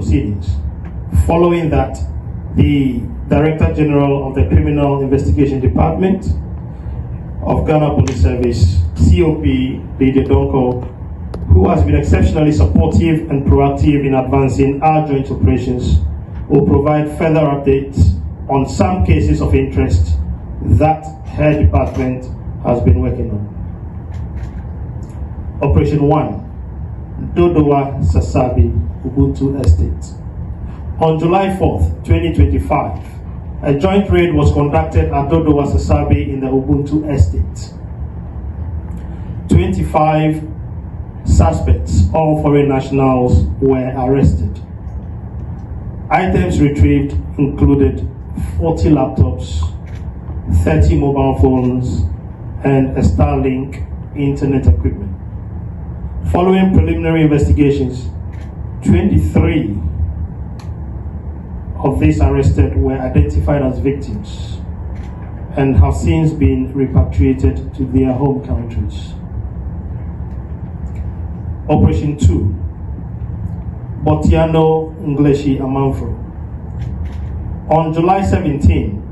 proceedings. Following that, the Director General of the Criminal Investigation Department of ghanapoliceservice, COP Lydia Yaako, who has been exceptionally supportive and proactive in advancing our joint operations, will provide further updates on some cases of interest that her department has been working on. Operation 1, Dodowa Sasabi, Ubuntu Estate. On July 4th, 2025, a joint raid was conducted at Dodowa Sasabi in the Ubuntu Estate. 25 suspects, all foreign nationals, were arrested. Items retrieved included 40 laptops, 30 mobile phones, and a Starlink internet equipment. Following preliminary investigations, 23 of these arrested were identified as victims and have since been repatriated to their home countries. Operation 2, Botiano Ngleshi Amanfro. On July 17,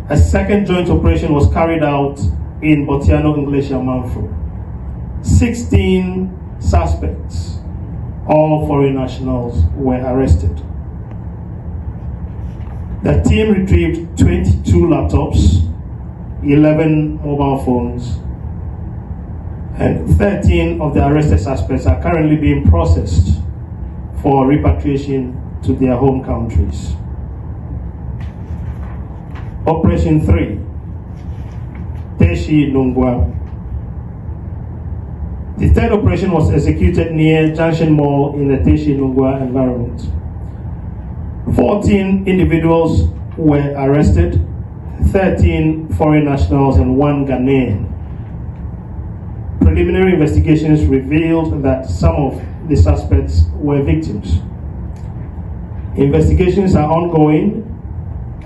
a second joint operation was carried out in Botiano Ngleshi Amanfro. 16 suspects, all foreign nationals, were arrested. The team retrieved 22 laptops, 11 mobile phones, and 13 of the arrested suspects are currently being processed for repatriation to their home countries. Operation 3, Teshi Nungwa. The third operation was executed near Junction Mall in the Teshi Nungwa environment. 14 individuals were arrested, 13 foreign nationals and 1 Ghanaian. Preliminary investigations revealed that some of the suspects were victims. Investigations are ongoing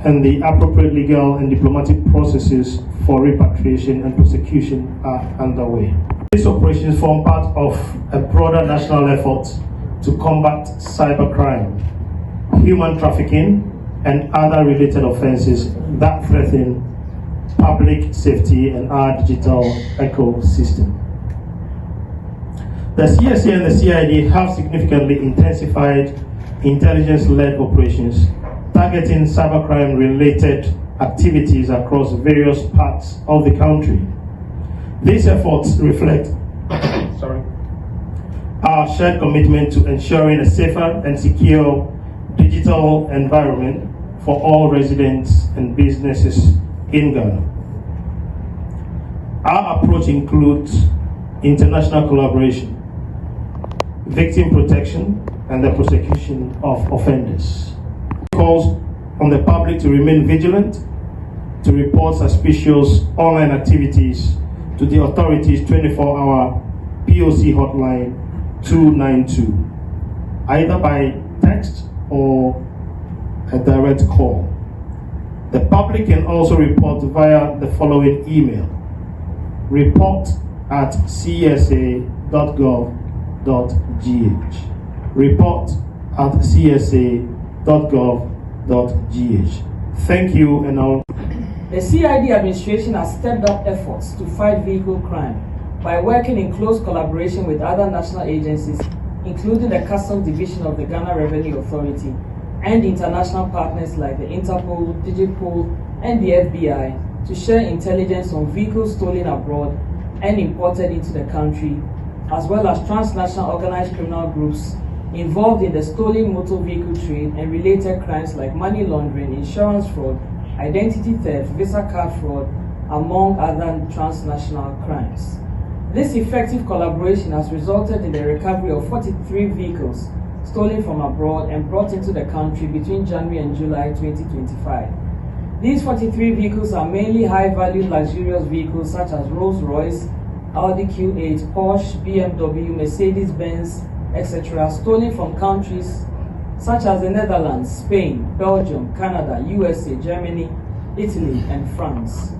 and the appropriate legal and diplomatic processes for repatriation and prosecution are underway. These operations form part of a broader national effort to combat cybercrime, human trafficking, and other related offenses that threaten public safety and our digital ecosystem. The CSA and the CID have significantly intensified intelligence-led operations targeting cybercrime-related activities across various parts of the country. These efforts reflect our shared commitment to ensuring a safer and secure digital environment for all residents and businesses in Ghana. Our approach includes international collaboration, victim protection, and the prosecution of offenders. It calls on the public to remain vigilant, to report suspicious online activities to the authorities 24-hour POC hotline 292, either by text or a direct call. The public can also report via the following email: report@csa.gov.gh. report@csa.gov.gh. Thank you, and now. The CID administration has stepped up efforts to fight vehicle crime by working in close collaboration with other national agencies, including the Customs Division of the Ghana Revenue Authority and international partners like the Interpol, Digipol, and the FBI to share intelligence on vehicles stolen abroad and imported into the country, as well as transnational organized criminal groups involved in the stolen motor vehicle trade and related crimes like money laundering, insurance fraud, identity theft, visa card fraud, among other transnational crimes. This effective collaboration has resulted in the recovery of 43 vehicles stolen from abroad and brought into the country between January and July 2025. These 43 vehicles are mainly high-value luxurious vehicles such as Rolls-Royce, Audi Q8, Porsche, BMW, Mercedes-Benz, etc., stolen from countries such as the Netherlands, Spain, Belgium, Canada, USA, Germany, Italy, and France.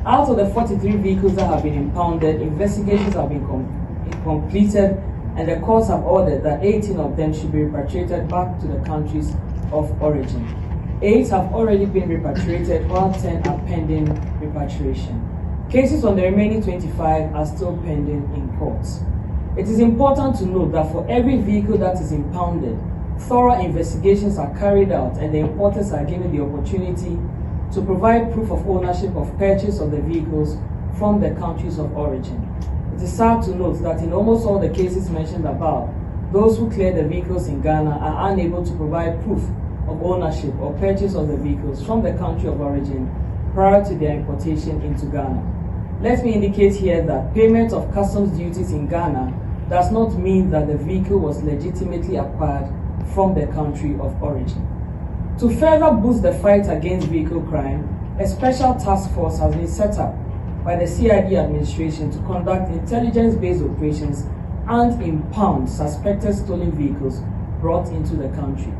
Out of the 43 vehicles that have been impounded, investigations have been completed and the courts have ordered that 18 of them should be repatriated back to the countries of origin. 8 have already been repatriated, while 10 are pending repatriation. Cases on the remaining 25 are still pending in courts. It is important to note that for every vehicle that is impounded, thorough investigations are carried out and the importers are given the opportunity to provide proof of ownership of purchase of the vehicles from the countries of origin. It is sad to note that in almost all the cases mentioned above, those who clear the vehicles in Ghana are unable to provide proof of ownership or purchase of the vehicles from the country of origin prior to their importation into Ghana. Let me indicate here that payment of customs duties in Ghana does not mean that the vehicle was legitimately acquired from the country of origin. To further boost the fight against vehicle crime, a special task force has been set up by the CID administration to conduct intelligence-based operations and impound suspected stolen vehicles brought into the country.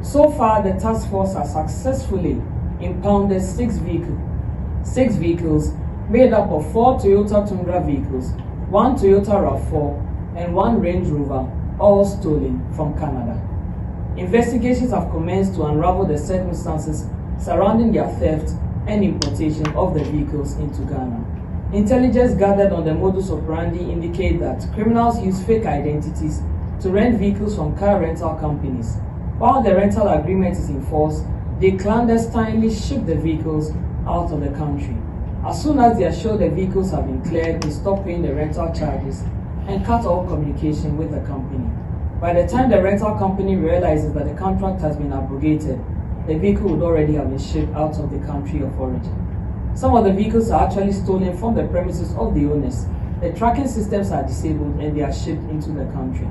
So far, the task force has successfully impounded 6 vehicles made up of 4 Toyota Tundra vehicles, 1 Toyota RAV4, and 1 Range Rover, all stolen from Canada. Investigations have commenced to unravel the circumstances surrounding their theft and importation of the vehicles into Ghana. Intelligence gathered on the modus operandi indicate that criminals use fake identities to rent vehicles from car rental companies. While the rental agreement is in force, they clandestinely ship the vehicles out of the country. As soon as they are sure the vehicles have been cleared, they stop paying the rental charges and cut all communication with the company. By the time the rental company realizes that the contract has been abrogated, the vehicle would already have been shipped out of the country of origin. Some of the vehicles are actually stolen from the premises of the owners. The tracking systems are disabled and they are shipped into the country.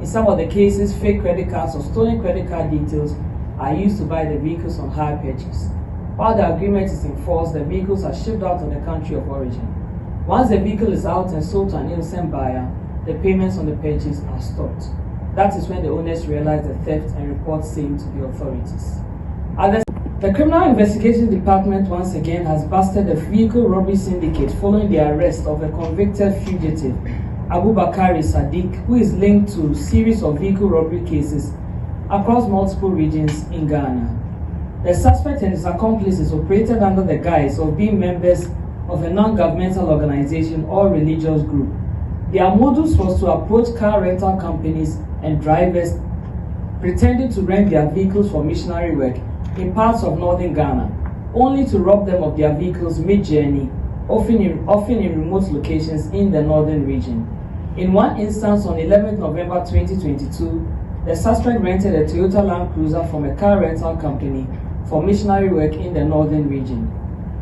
In some of the cases, fake credit cards or stolen credit card details are used to buy the vehicles on hire purchase. While the agreement is in force, the vehicles are shipped out of the country of origin. Once the vehicle is out and sold to an innocent buyer, the payments on the purchase are stopped. That is when the owners realize the theft and report same to the authorities. The Criminal Investigation Department once again has busted a vehicle robbery syndicate following the arrest of a convicted fugitive, Abubakar Sadiq, who is linked to a series of vehicle robbery cases across multiple regions in Ghana. The suspect and his accomplices operated under the guise of being members of a non-governmental organization or religious group. Their modus was to approach car rental companies and drivers pretending to rent their vehicles for missionary work in parts of northern Ghana, only to rob them of their vehicles mid-journey, often in remote locations in the northern region. In one instance, on 11 November 2022, the suspect rented a Toyota Land Cruiser from a car rental company for missionary work in the northern region.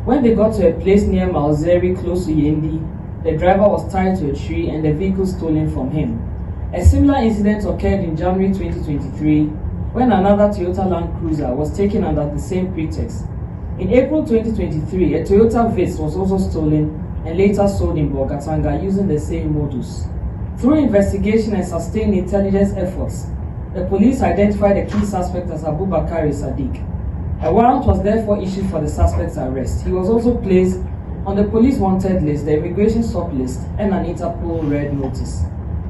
When they got to a place near Malzeri, close to Yendi, the driver was tied to a tree and the vehicle stolen from him. A similar incident occurred in January 2023 when another Toyota Land Cruiser was taken under the same pretext. In April 2023, a Toyota Vitz was also stolen and later sold in Bolgatanga using the same modus. Through investigation and sustained intelligence efforts, the police identified the key suspect as Abubakar Sadiq. A warrant was therefore issued for the suspect's arrest. He was also placed on the police wanted list, the immigration stop list, and an Interpol red notice.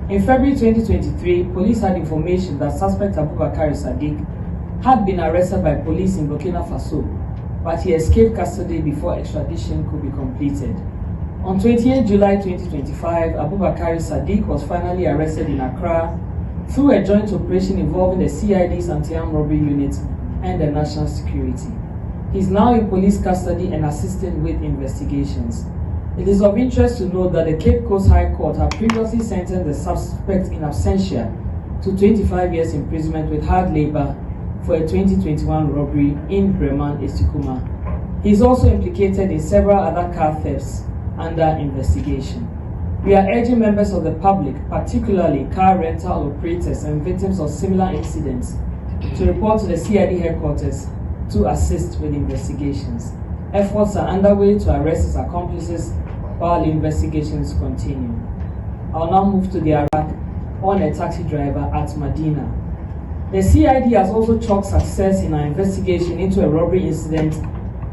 In February 2023, police had information that suspect Abubakar Sadiq had been arrested by police in Burkina Faso, but he escaped custody before extradition could be completed. On 28 July 2025, Abubakar Sadiq was finally arrested in Accra through a joint operation involving the CID's anti-armed robbery unit and the national security. He is now in police custody and assisted with investigations. It is of interest to note that the Cape Coast High Court had previously sentenced the suspect in absentia to 25 years imprisonment with hard labor for a 2021 robbery in Breman, Estikuma. He is also implicated in several other car thefts under investigation. We are urging members of the public, particularly car rental operators and victims of similar incidents, to report to the CID headquarters to assist with investigations. Efforts are underway to arrest his accomplices while investigations continue. I'll now move to the Iraq on a taxi driver at Medina. The CID has also chalked success in our investigation into a robbery incident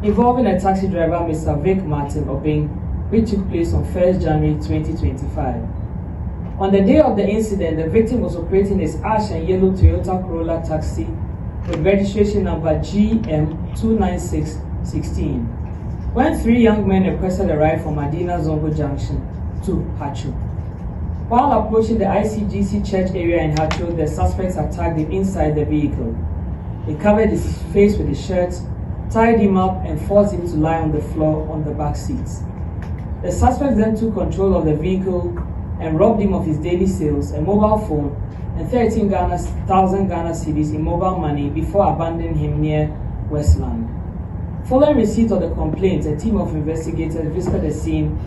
involving a taxi driver, Mr. Vic Martin Obeng, which took place on 1st January 2025. On the day of the incident, the victim was operating his ash and yellow Toyota Corolla taxi with registration number GM29616 when three young men requested a ride from Madina Zongo Junction to Hachu. While approaching the ICGC church area in Hachu, the suspects attacked him inside the vehicle. They covered his face with his shirt, tied him up, and forced him to lie on the floor on the back seats. The suspects then took control of the vehicle and robbed him of his daily sales, a mobile phone, and 13,000 Ghana cedis in mobile money before abandoning him near Westland. Following receipt of the complaint, a team of investigators visited the scene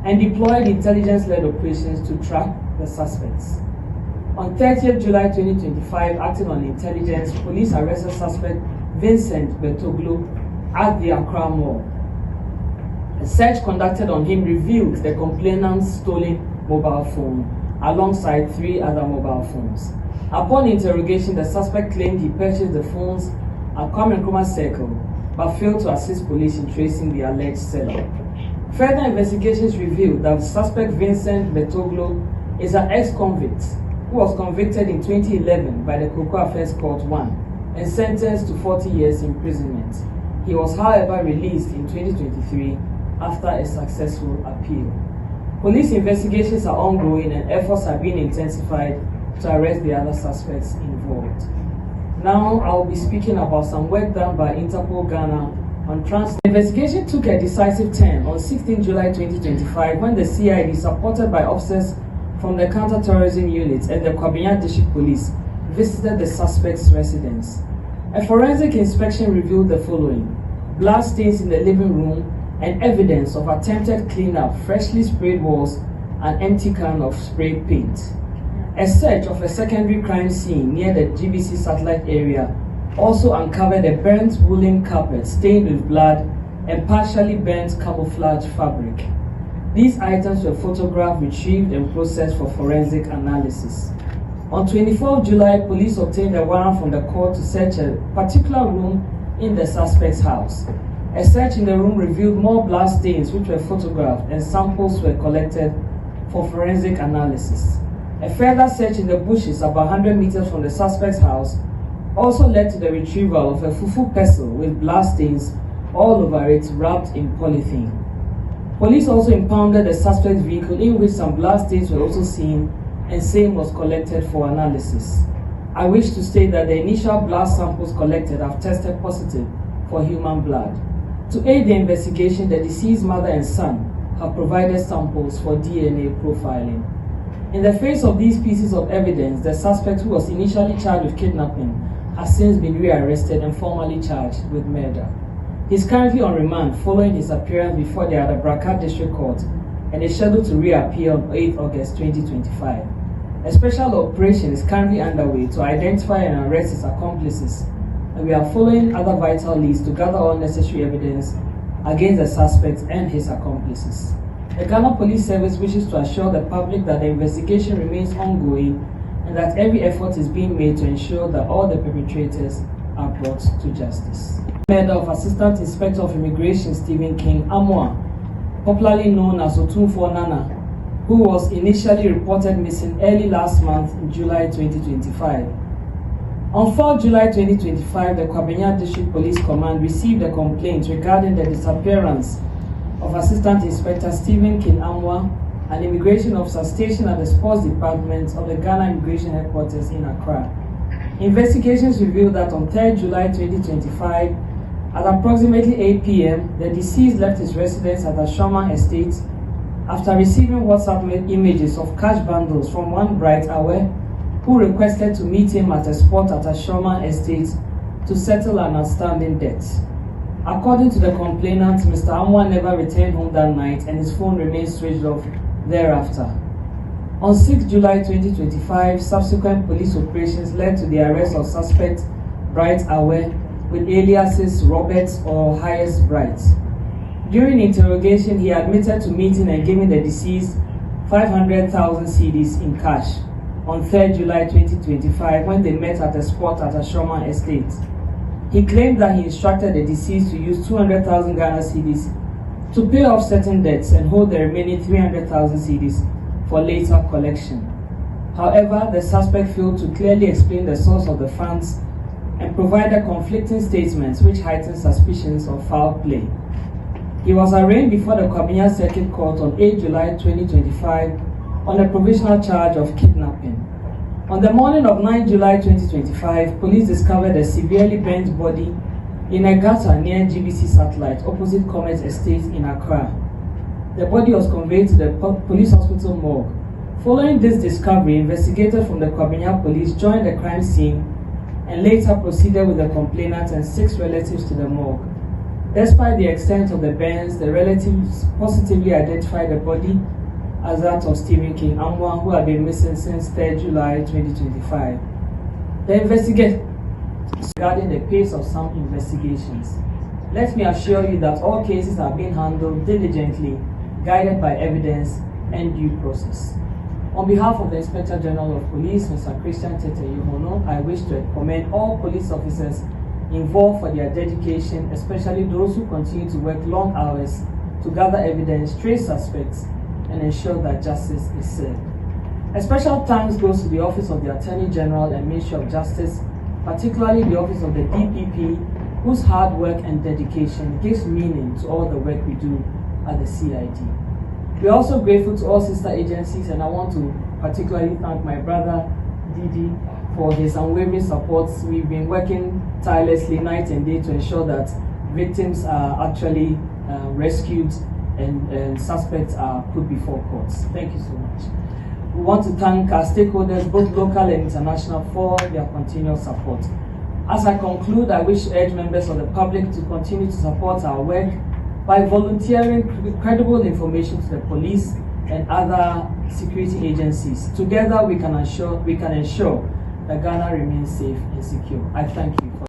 and deployed intelligence-led operations to track the suspects. On 30th July 2025, acting on intelligence, police arrested suspect Vincent Betoglo at the Accra Mall. A search conducted on him revealed the complainant's stolen mobile phone alongside 3 other mobile phones. Upon interrogation, the suspect claimed he purchased the phones at Kwame Nkrumah Circle but failed to assist police in tracing the alleged seller. Further investigations revealed that the suspect Vincent Betoglo is an ex-convict who was convicted in 2011 by the Cocoa Affairs Court 1 and sentenced to 40 years imprisonment. He was, however, released in 2023 after a successful appeal. Police investigations are ongoing and efforts are being intensified to arrest the other suspects involved. Now I'll be speaking about some work done by Interpol Ghana on trans. The investigation took a decisive turn on 16 July 2025 when the CID, supported by officers from the counter-terrorism unit and the Kwabena District Police, visited the suspect's residence. A forensic inspection revealed the following: blood stains in the living room and evidence of attempted cleanup, freshly sprayed walls, and empty can of spray paint. A search of a secondary crime scene near the GBC satellite area also uncovered a burnt woolen carpet stained with blood and partially burnt camouflage fabric. These items were photographed, retrieved, and processed for forensic analysis. On 24 July, police obtained a warrant from the court to search a particular room in the suspect's house. A search in the room revealed more blood stains which were photographed and samples were collected for forensic analysis. A further search in the bushes about 100 meters from the suspect's house also led to the retrieval of a fufu pestle with blood stains all over it wrapped in polythene. Police also impounded the suspect's vehicle in which some blood stains were also seen and same was collected for analysis. I wish to state that the initial blood samples collected have tested positive for human blood. To aid the investigation, the deceased mother and son have provided samples for DNA profiling. In the face of these pieces of evidence, the suspect, who was initially charged with kidnapping, has since been rearrested and formally charged with murder. He is currently on remand following his appearance before the Adabraka District Court and is scheduled to reappear on 8 August 2025. A special operation is currently underway to identify and arrest his accomplices, and we are following other vital leads to gather all necessary evidence against the suspect and his accomplices. The Ghana Police Service wishes to assure the public that the investigation remains ongoing and that every effort is being made to ensure that all the perpetrators are brought to justice. Murder of Assistant Inspector of Immigration Stephen King Amwa, popularly known as Otumfo Nana, who was initially reported missing early last month in July 2025. On 4 July 2025, the Kwabena District Police Command received a complaint regarding the disappearance of Assistant Inspector Stephen King Amwa, an immigration officer stationed at the Sports Department of the Ghana Immigration Headquarters in Accra. Investigations revealed that on 3 July 2025, at approximately 8 p.m., the deceased left his residence at Ashoma Estate after receiving WhatsApp images of cash bundles from one Bright Awe, who requested to meet him at a spot at Ashoma Estate to settle an outstanding debt. According to the complainant, Mr. Amwa never returned home that night and his phone remained switched off thereafter. On 6 July 2025, subsequent police operations led to the arrest of suspect Bright Awe with aliases Robert or Highest Bright. During interrogation, he admitted to meeting and giving the deceased 500,000 cedis in cash on 3 July 2025 when they met at a spot at Ashoma Estate. He claimed that he instructed the deceased to use 200,000 Ghana cedis to pay off certain debts and hold the remaining 300,000 cedis for later collection. However, the suspect failed to clearly explain the source of the funds and provided conflicting statements which heightened suspicions of foul play. He was arraigned before the Kwabena Circuit Court on 8 July 2025 on a provisional charge of kidnapping. On the morning of 9 July 2025, police discovered a severely burnt body in a gutter near GBC Satellite, opposite Comet Estate in Accra. The body was conveyed to the police hospital morgue. Following this discovery, investigators from the Kwabena police joined the crime scene and later proceeded with the complainant and 6 relatives to the morgue. Despite the extent of the burns, the relatives positively identified the body as that of Stephen King Amwa, who had been missing since 3 July 2025. The investigation regarding the pace of some investigations. Let me assure you that all cases are being handled diligently, guided by evidence and due process. On behalf of the Inspector General of Police, Mr. Christian Tete Yohono, I wish to commend all police officers involved for their dedication, especially those who continue to work long hours to gather evidence, trace suspects, and ensure that justice is served. A special thanks goes to the Office of the Attorney General and Ministry of Justice, particularly the Office of the DPP, whose hard work and dedication gives meaning to all the work we do at the CID. We are also grateful to all sister agencies, and I want to particularly thank my brother Didi for his unwavering support. We've been working tirelessly night and day to ensure that victims are actually rescued and suspects are put before courts. Thank you so much. We want to thank our stakeholders, both local and international, for their continued support. As I conclude, I wish to urge members of the public to continue to support our work by volunteering credible information to the police and other security agencies. Together, we can ensure that Ghana remains safe and secure. I thank you for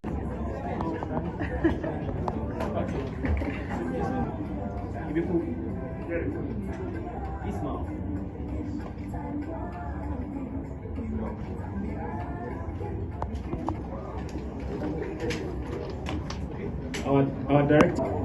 our director.